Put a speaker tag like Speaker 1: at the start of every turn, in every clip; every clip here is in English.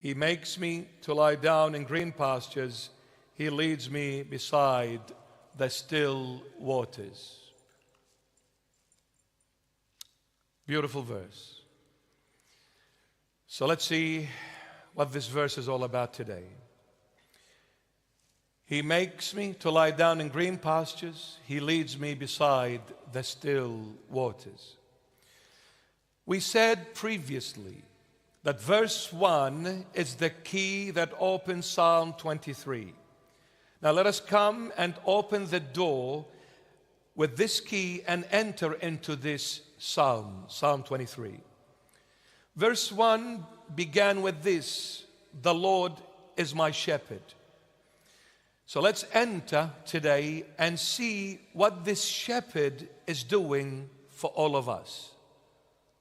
Speaker 1: He makes me to lie down in green pastures. He leads me beside the still waters. Beautiful verse. So let's see what this verse is all about today. He makes me to lie down in green pastures. He leads me beside the still waters. We said previously that verse 1 is the key that opens Psalm 23. Now let us come and open the door with this key and enter into this psalm, Psalm 23. Verse 1 began with this: the Lord is my shepherd. So let's enter today and see what this shepherd is doing for all of us.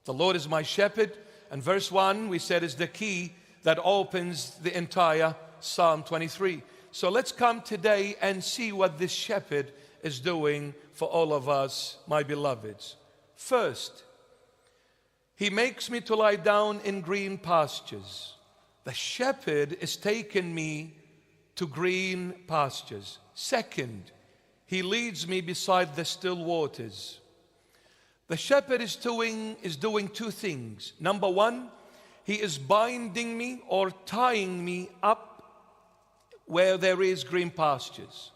Speaker 1: The Lord is my shepherd, and verse 1 we said is the key that opens the entire Psalm 23. So let's come today and see what this shepherd is doing for all of us, my beloveds. First, he makes me to lie down in green pastures. The shepherd is taking me to green pastures. Second, he leads me beside the still waters. The shepherd is doing two things. Number one, he is binding me or tying me up where there is green pastures.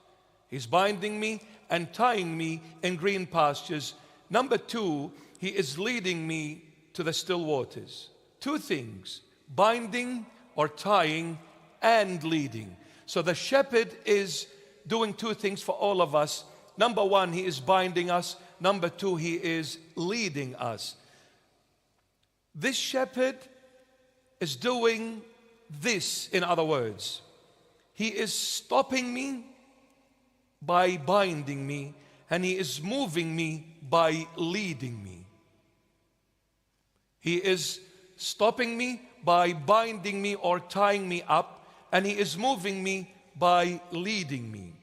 Speaker 1: He's binding me and tying me in green pastures. Number two, he is leading me to the still waters. Two things: binding or tying and leading. So the shepherd is doing two things for all of us. Number one, he is binding us. Number two, he is leading us. This shepherd is doing this, in other words. He is stopping me by binding me, and he is moving me by leading me. He is stopping me by binding me or tying me up, and he is moving me by leading me.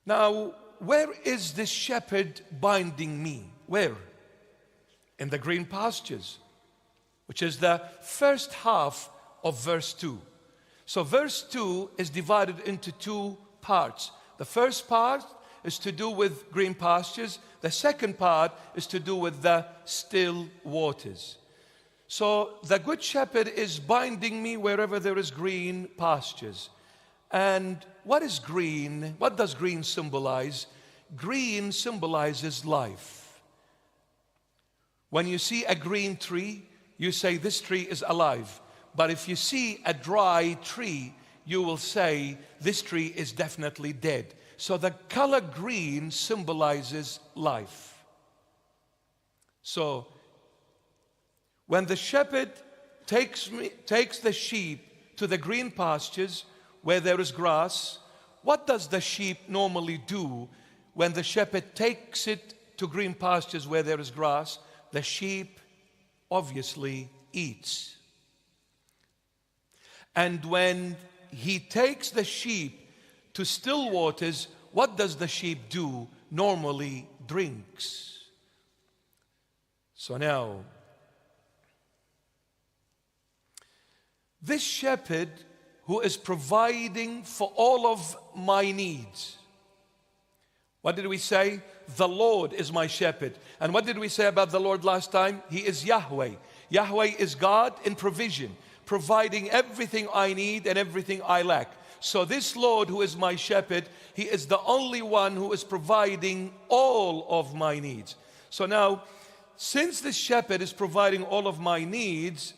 Speaker 1: Now, where is this shepherd binding me? Where? In the green pastures, which is the first half of verse 2. So verse 2 is divided into two parts. The first part is to do with green pastures. The second part is to do with the still waters. So the good shepherd is binding me wherever there is green pastures. And what is green? What does green symbolize? Green symbolizes life. When you see a green tree, you say this tree is alive. But if you see a dry tree, you will say this tree is definitely dead. So the color green symbolizes life. So when the shepherd takes the sheep to the green pastures where there is grass, what does the sheep normally do when the shepherd takes it to green pastures where there is grass? The sheep obviously eats. And when he takes the sheep to still waters, what does the sheep do? Normally drinks. So now, this shepherd who is providing for all of my needs. What did we say? The Lord is my shepherd. And what did we say about the Lord last time? He is Yahweh. Yahweh is God in provision, providing everything I need and everything I lack. So this Lord who is my shepherd, he is the only one who is providing all of my needs. So now, since this shepherd is providing all of my needs,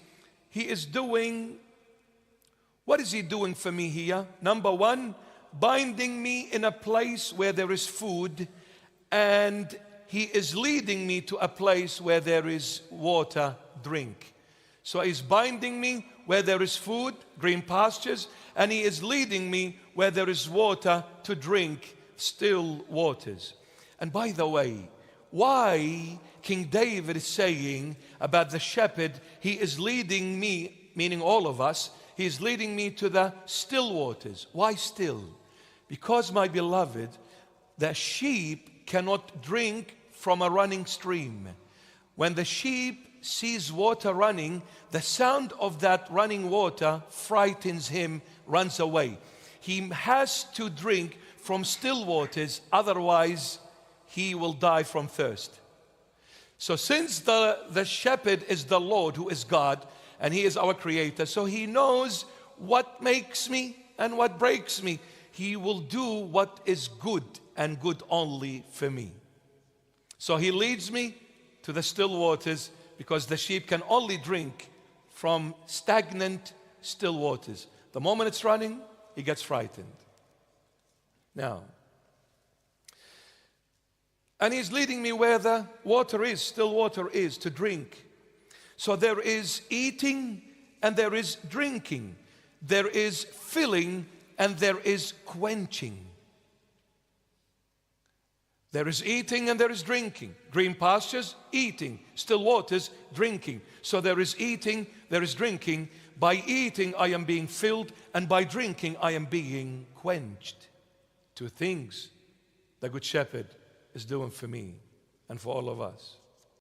Speaker 1: he is doing, what is he doing for me here? Number one, binding me in a place where there is food, and he is leading me to a place where there is water, drink. So he's binding me where there is food, green pastures, and he is leading me where there is water to drink, still waters. And by the way, why King David is saying about the shepherd, he is leading me, meaning all of us, he is leading me to the still waters. Why still? Because, my beloved, the sheep cannot drink from a running stream. When the sheep sees water running, the sound of that running water frightens him, runs away. He has to drink from still waters, otherwise he will die from thirst. So since the shepherd is the Lord, who is God, and he is our creator, so he knows what makes me and what breaks me. He will do what is good and good only for me. So he leads me to the still waters, because the sheep can only drink from stagnant still waters. The moment it's running, he gets frightened. Now, and he's leading me where the water is, still water is, to drink. So there is eating and there is drinking. There is filling and there is quenching. There is eating and there is drinking. Green pastures, eating. Still waters, drinking. So there is eating, there is drinking. By eating, I am being filled, and by drinking, I am being quenched. Two things the Good Shepherd is doing for me and for all of us.